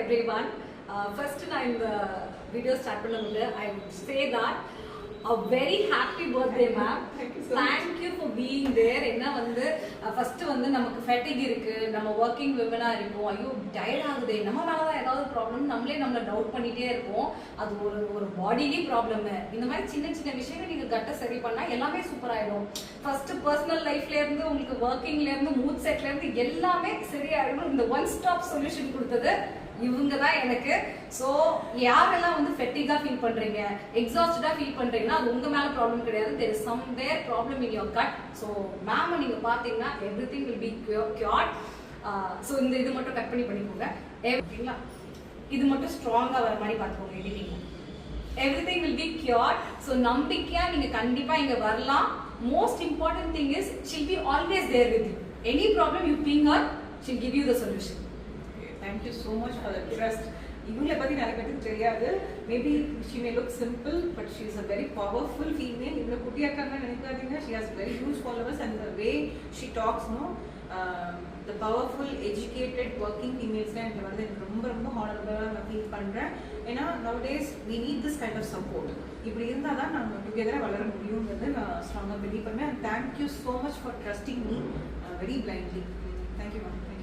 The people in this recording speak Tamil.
everyone. First நான் இந்த வீடியோ ஸ்டார்ட் பண்ணும்போது I would say that a very happy birthday ma'am. Thank you for being there. என்ன வந்து ஃபர்ஸ்ட் வந்து நமக்கு ஃபேட்டிக் இருக்கு, நம்ம வர்க்கிங் விமனா இருக்கோம், ஐயோ டயர்ட் ஆகுதே, நம்மளால தான் ஏதாவது ப்ராப்ளம் நம்மள டவுட் பண்ணிட்டே இருப்போம். அது ஒரு பாடிலி ப்ராப்ளம். இந்த மாதிரி சின்ன சின்ன விஷயங்கள் நீங்க கட்ட சரி பண்ணா எல்லாமே சூப்பர் ஆயிடும். ஃபர்ஸ்ட் பர்சனல் லைஃப்ல இருந்து உங்களுக்கு வர்க்கிங்ல இருந்து மூட் செட்ல இருந்து எல்லாமே சரியாயிடும். இந்த ஒன் ஸ்டாப் சொல்யூஷன் கொடுத்தது இவங்க தான் எனக்கு. ஸோ யாரெல்லாம் வந்து ஃபெட்டிகா ஃபீல் பண்றீங்க, எக்ஸாஸ்டடா ஃபீல் பண்றீங்கன்னா அது உங்க மேல ப்ராப்ளம் கிடையாது. There is somewhere problem in your gut. So ma'am நீங்க பாத்தீங்கன்னா everything will be cured. So இந்த இது மட்டும் கட் பண்ணிக்கோங்க. ஓகேங்களா? இது மட்டும் ஸ்ட்ராங்கா வர மாதிரி பார்த்துக்கோங்க எடிட்டிங்ல. Everything will be cured. So நம்பிக்கையா நீங்க கண்டிப்பா இங்க வரலாம். Most important thing is she'll be always there with you. Any problem you ping her, she'll give you the solution. Thank you so much for the trust. இவங்களை பத்தி நிறைய பேருக்கு தெரியாது. Maybe she may look simple but she is a very powerful female. இவங்க குட்டியா இருக்காங்க நினைக்காதீங்க. She has very huge followers and the way she talks, the powerful educated working females எனக்கு வந்து ரொம்ப ரொம்ப ஹானரபிளா நான் ஃபீல் பண்றேன். ஏன்னா nowadays we need this kind of support. இப்படி இருந்தால் தான் நம்ம டுகெதரா வளர முடியும்ன்றது நான் ஸ்ட்ராங்கா பிலீவ் பண்ணுவேன். And thank you so much for trusting me very blindly. Thank you ma'am.